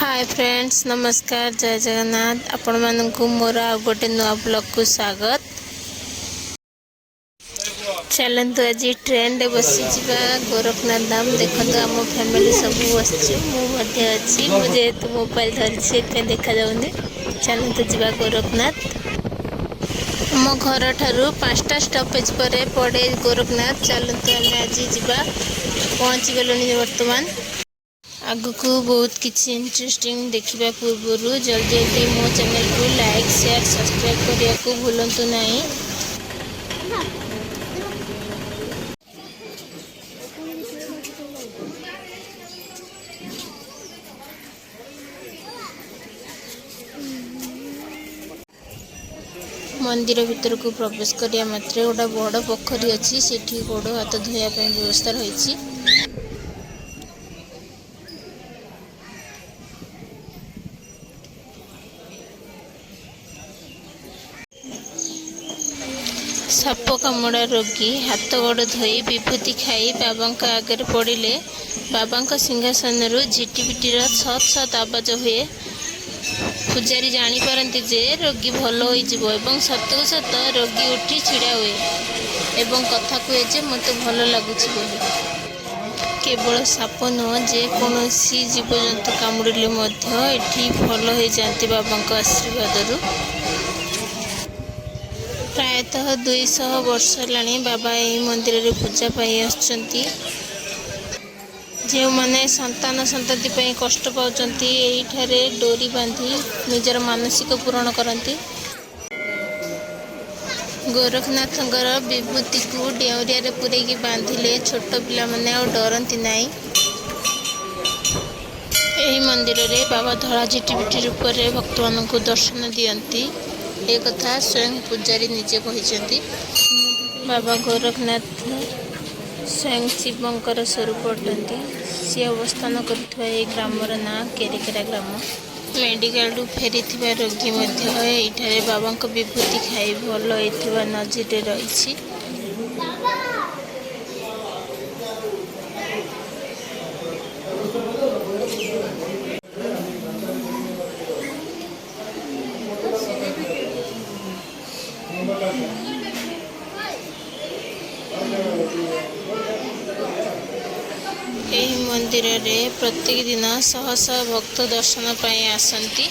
Hi friends, नमस्कार, जय जगन्नाथ। आपण मानकु मोर आ गोटे नुआ ब्लॉग को स्वागत। चलतु आज ट्रेन रे बसी जिबा गोरखनाथ धाम। देखो आम फैमिली सब बसचु, मुझे अच्छी मुझे तो मोबाइल धरी देखा जाऊनी। चलतु जिबा गोरखनाथ। आम घर ठारू 5टा स्टॉपेज पर पड़े गोरखनाथ। चलतु आम आज जीवा पहुँची गलुनी वर्तमान। आगक बहुत किसी इंटरेस्टिंग देखा पूर्व जल्दी जल्दी मो चैनल को लाइक शेयर सब्सक्राइब करने को भूलु नहीं। मंदिर भीतर को प्रवेश करिया मात्रे गोटा बड़ पोखरी अच्छी से गोड़ हाथ धोयापी व्यवस्था रही। साप कामुड़ा रोगी हाथ गोड़ धोई विभूति खाई बाबा आगे पड़े बाबा सिंहासन झिटिपिटर सत सत आवाज हुए। पूजारी जानीपारती जे रोगी भल हो सतु सत रोगी उठी छिड़ा हुए एवं कथा कहे जे मत भल लगुच। केवल साप नुह जेकोसी जीवजंतु कामुड़िले एठी भल हो जाती बाबा आशीर्वाद। प्रायतः 200 वर्ष है बाबा यही मंदिर रे पूजा पाई आछंती। जो माने संतान संतति पई कष्ट पाउचंती एठारे डोरी बांधी निजर मानसिक पूरण करती। गोरखनाथंकर विभूति को डेउरिया पूरेकी बांधिले छोट पिला माने आ डरती नाई। यही मंदिर रे बाबा धड़ा झिटिपिटी रूप से भक्त मान को दर्शन दियंती। एक कथा स्वयं पूजारी निजे कहते। बाबा गोरखनाथ स्वयं शिवंकर स्वरूप अटंती। सी अवस्थान कर ग्रामर ना केरेकेरा ग्राम। मेडिकल फेरी रोगी ये बाबा विभूति खाई भल होता नजर रही। यही मंदिर रे प्रत्येक दिन शह शह भक्त दर्शन पाई आसंती।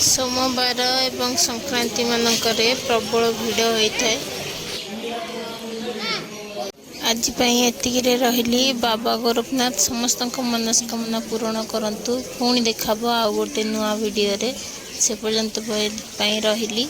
सोमवार एवं संक्रांति मानकरे प्रबल भिड़ होता है। आज एतिक रही। बाबा गोरखनाथ समस्त मनस्कामना पूरण करंतु। पुणी देखा आ गोटे नुआ वीडियो रे। से पर्यंत रही।